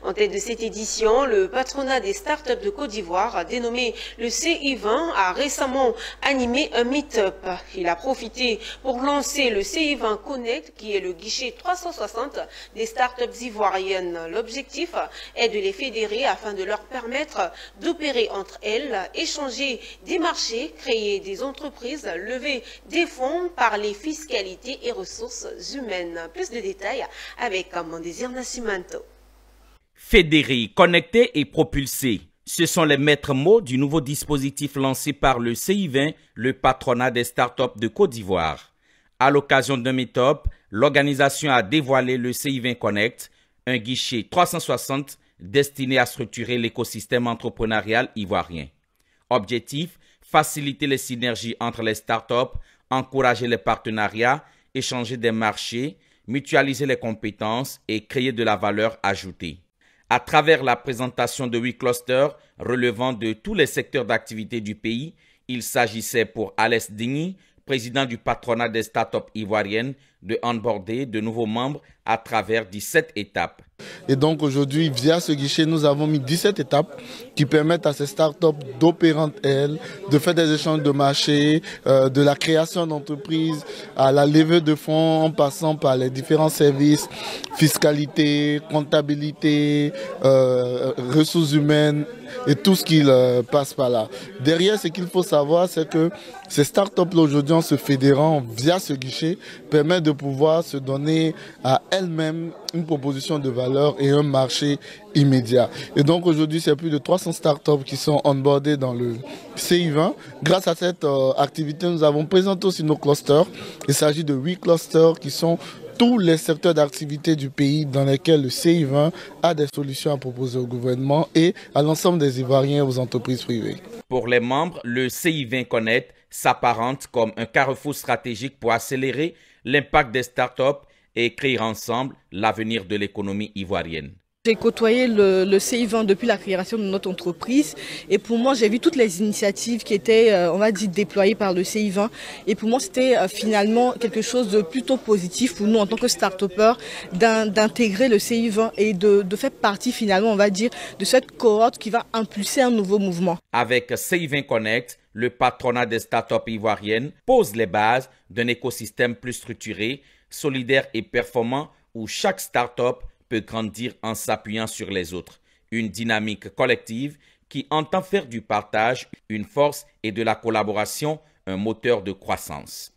En tête de cette édition, le patronat des startups de Côte d'Ivoire, dénommé le CI20, a récemment animé un meet-up. Il a profité pour lancer le CI20 Connect, qui est le guichet 360 des startups ivoiriennes. L'objectif est de les fédérer afin de leur permettre d'opérer entre elles, échanger des marchés, créer des entreprises, lever des fonds, parler fiscalité et ressources humaines. Plus de détails avec mon désir Nascimento. Fédérer, connecter et propulser. Ce sont les maîtres mots du nouveau dispositif lancé par le CI20, le patronat des startups de Côte d'Ivoire. À l'occasion d'un meet-up, l'organisation a dévoilé le CI20 Connect, un guichet 360 destiné à structurer l'écosystème entrepreneurial ivoirien. Objectif, faciliter les synergies entre les startups, encourager les partenariats, échanger des marchés, mutualiser les compétences et créer de la valeur ajoutée. À travers la présentation de 8 clusters relevant de tous les secteurs d'activité du pays, il s'agissait pour Alès Digny, président du patronat des startups ivoiriennes, de onboarder de nouveaux membres à travers 17 étapes. Et donc aujourd'hui, via ce guichet, nous avons mis 17 étapes qui permettent à ces startups d'opérer entre elles, de faire des échanges de marché, de la création d'entreprises, à la levée de fonds en passant par les différents services, fiscalité, comptabilité, ressources humaines et tout ce qui passe par là. Derrière, ce qu'il faut savoir, c'est que ces startups-là aujourd'hui, en se fédérant via ce guichet, permettent de pouvoir se donner à elles-mêmes une proposition de valeur et un marché immédiat. Et donc aujourd'hui, c'est plus de 300 startups qui sont onboardées dans le CI20. Grâce à cette activité, nous avons présenté aussi nos clusters. Il s'agit de 8 clusters qui sont tous les secteurs d'activité du pays dans lesquels le CI20 a des solutions à proposer au gouvernement et à l'ensemble des Ivoiriens et aux entreprises privées. Pour les membres, le CI20 Connect s'apparente comme un carrefour stratégique pour accélérer l'impact des startups et créer ensemble l'avenir de l'économie ivoirienne. J'ai côtoyé le CI20 depuis la création de notre entreprise et pour moi j'ai vu toutes les initiatives qui étaient on va dire déployées par le CI20 et pour moi c'était finalement quelque chose de plutôt positif pour nous en tant que start-upers d'intégrer le CI20 et de faire partie finalement on va dire de cette cohorte qui va impulser un nouveau mouvement. Avec CI20 Connect, le patronat des startups ivoiriennes pose les bases d'un écosystème plus structuré, solidaire et performant où chaque start-up peut grandir en s'appuyant sur les autres. Une dynamique collective qui entend faire du partage une force et de la collaboration un moteur de croissance.